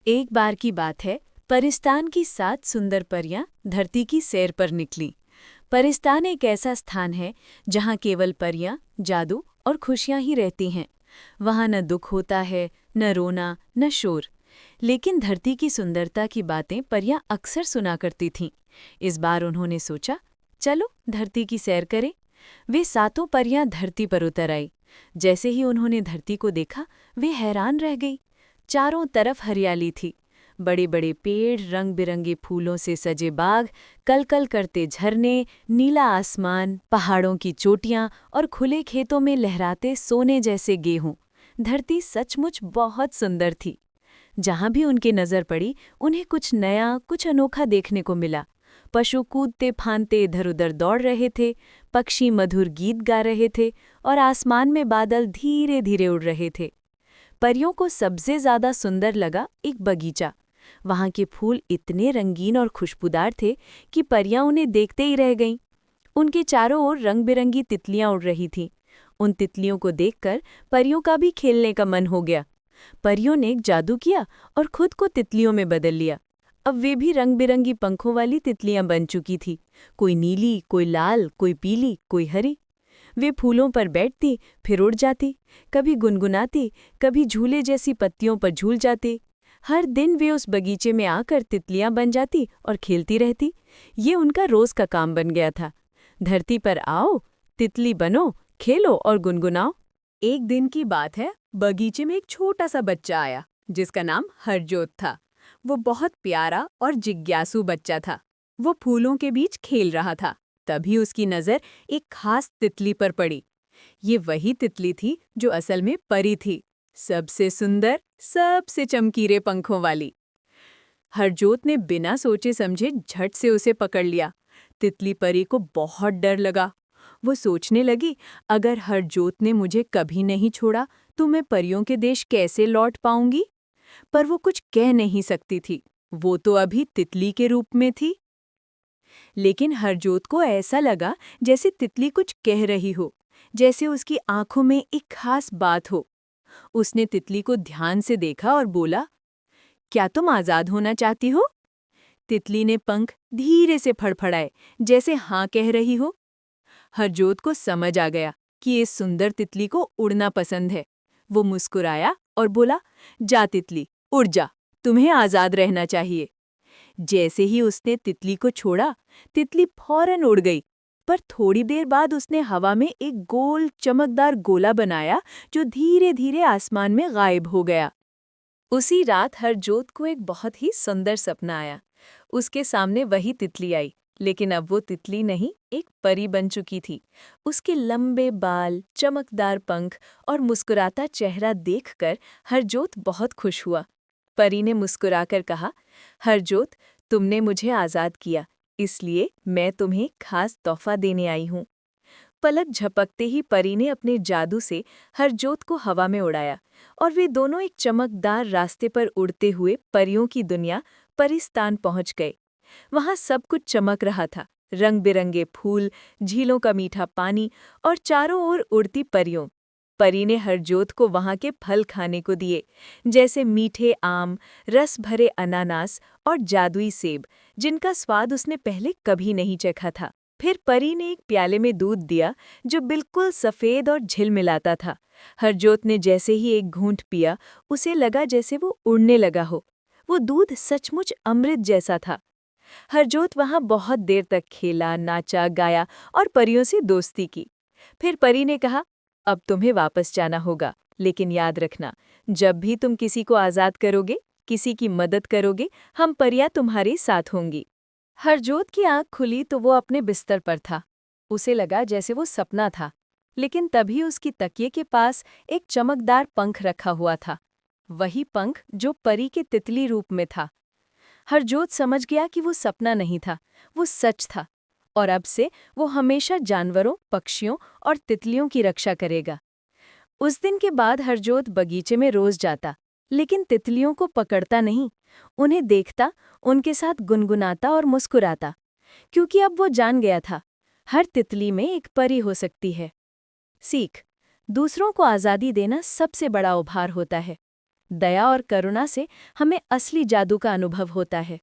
एक बार की बात है, परिस्तान की 7 सुंदर परियां धरती की सैर पर निकलीं। परिस्तान एक ऐसा स्थान है जहां केवल परियां, जादू और खुशियां ही रहती हैं। वहां न दुख होता है, न रोना, न शोर। लेकिन धरती की सुंदरता की बातें परियां अक्सर सुना करती थीं। इस बार उन्होंने सोचा, चलो धरती की सैर करें। वे सातों परियां धरती पर उतर आई। जैसे ही उन्होंने धरती को देखा, वे हैरान रह गई। चारों तरफ हरियाली थी। बड़े बड़े पेड़, रंग बिरंगे फूलों से सजे बाग, कलकल करते झरने, नीला आसमान, पहाड़ों की चोटियां और खुले खेतों में लहराते सोने जैसे गेहूं। धरती सचमुच बहुत सुंदर थी। जहां भी उनकी नजर पड़ी, उन्हें कुछ नया, कुछ अनोखा देखने को मिला। पशु कूदते फांदते इधर उधर दौड़ रहे थे, पक्षी मधुर गीत गा रहे थे और आसमान में बादल धीरे धीरे उड़ रहे थे। परियों को सबसे ज्यादा सुंदर लगा एक बगीचा। वहां के फूल इतने रंगीन और खुशबूदार थे कि परियां उन्हें देखते ही रह गईं। उनके चारों ओर रंग बिरंगी तितलियां उड़ रही थीं। उन तितलियों को देखकर परियों का भी खेलने का मन हो गया। परियों ने एक जादू किया और खुद को तितलियों में बदल लिया। अब वे भी रंग बिरंगी पंखों वाली तितलियां बन चुकी थी। कोई नीली, कोई लाल, कोई पीली, कोई हरी। वे फूलों पर बैठती, फिर उड़ जाती, कभी गुनगुनाती, कभी झूले जैसी पत्तियों पर झूल जाती। हर दिन वे उस बगीचे में आकर तितलियां बन जाती और खेलती रहती। ये उनका रोज का काम बन गया था। धरती पर आओ, तितली बनो, खेलो और गुनगुनाओ। एक दिन की बात है, बगीचे में एक छोटा सा बच्चा आया जिसका नाम हरजोत था। वो बहुत प्यारा और जिज्ञासु बच्चा था। वो फूलों के बीच खेल रहा था। तभी उसकी नज़र एक खास तितली पर पड़ी। ये वही तितली थी जो असल में परी थी, सबसे सुंदर, सबसे चमकीले पंखों वाली। हरजोत ने बिना सोचे समझे झट से उसे पकड़ लिया। तितली परी को बहुत डर लगा। वो सोचने लगी, अगर हरजोत ने मुझे कभी नहीं छोड़ा तो मैं परियों के देश कैसे लौट पाऊंगी। पर वो कुछ कह नहीं सकती थी, वो तो अभी तितली के रूप में थी। लेकिन हरजोत को ऐसा लगा जैसे तितली कुछ कह रही हो, जैसे उसकी आंखों में एक खास बात हो। उसने तितली को ध्यान से देखा और बोला, क्या तुम आजाद होना चाहती हो? तितली ने पंख धीरे से फड़फड़ाए, जैसे हाँ कह रही हो। हरजोत को समझ आ गया कि इस सुंदर तितली को उड़ना पसंद है। वो मुस्कुराया और बोला, जा तितली, उड़ जा, तुम्हें आजाद रहना चाहिए। जैसे ही उसने तितली को छोड़ा, तितली फौरन उड़ गई। पर थोड़ी देर बाद उसने हवा में एक गोल चमकदार गोला बनाया जो धीरे धीरे आसमान में गायब हो गया। उसी रात हरजोत को एक बहुत ही सुंदर सपना आया। उसके सामने वही तितली आई, लेकिन अब वो तितली नहीं, एक परी बन चुकी थी। उसके लंबे बाल, चमकदार पंख और मुस्कुराता चेहरा देखकर हरजोत बहुत खुश हुआ। परी ने मुस्कुराकर कहा, हरजोत, तुमने मुझे आज़ाद किया, इसलिए मैं तुम्हें खास तोहफा देने आई हूँ। पलक झपकते ही परी ने अपने जादू से हरजोत को हवा में उड़ाया और वे दोनों एक चमकदार रास्ते पर उड़ते हुए परियों की दुनिया परिस्तान पहुंच गए। वहां सब कुछ चमक रहा था, रंग बिरंगे फूल, झीलों का मीठा पानी और चारों ओर उड़ती परियों। परी ने हरजोत को वहां के फल खाने को दिए, जैसे मीठे आम, रस भरे अनानास और जादुई सेब, जिनका स्वाद उसने पहले कभी नहीं चखा था। फिर परी ने एक प्याले में दूध दिया जो बिल्कुल सफ़ेद और झिलमिलाता था। हरजोत ने जैसे ही एक घूंट पिया, उसे लगा जैसे वो उड़ने लगा हो। वो दूध सचमुच अमृत जैसा था। हरजोत वहां बहुत देर तक खेला, नाचा, गाया और परियों से दोस्ती की। फिर परी ने कहा, अब तुम्हें वापस जाना होगा, लेकिन याद रखना, जब भी तुम किसी को आज़ाद करोगे, किसी की मदद करोगे, हम परियां तुम्हारे साथ होंगी। हरजोत की आंख खुली तो वो अपने बिस्तर पर था। उसे लगा जैसे वो सपना था, लेकिन तभी उसकी तकिए के पास एक चमकदार पंख रखा हुआ था, वही पंख जो परी के तितली रूप में था। हरजोत समझ गया कि वो सपना नहीं था, वो सच था, और अब से वो हमेशा जानवरों, पक्षियों और तितलियों की रक्षा करेगा। उस दिन के बाद हरजोत बगीचे में रोज जाता, लेकिन तितलियों को पकड़ता नहीं, उन्हें देखता, उनके साथ गुनगुनाता और मुस्कुराता, क्योंकि अब वो जान गया था, हर तितली में एक परी हो सकती है। सीख: दूसरों को आज़ादी देना सबसे बड़ा उपहार होता है। दया और करुणा से हमें असली जादू का अनुभव होता है।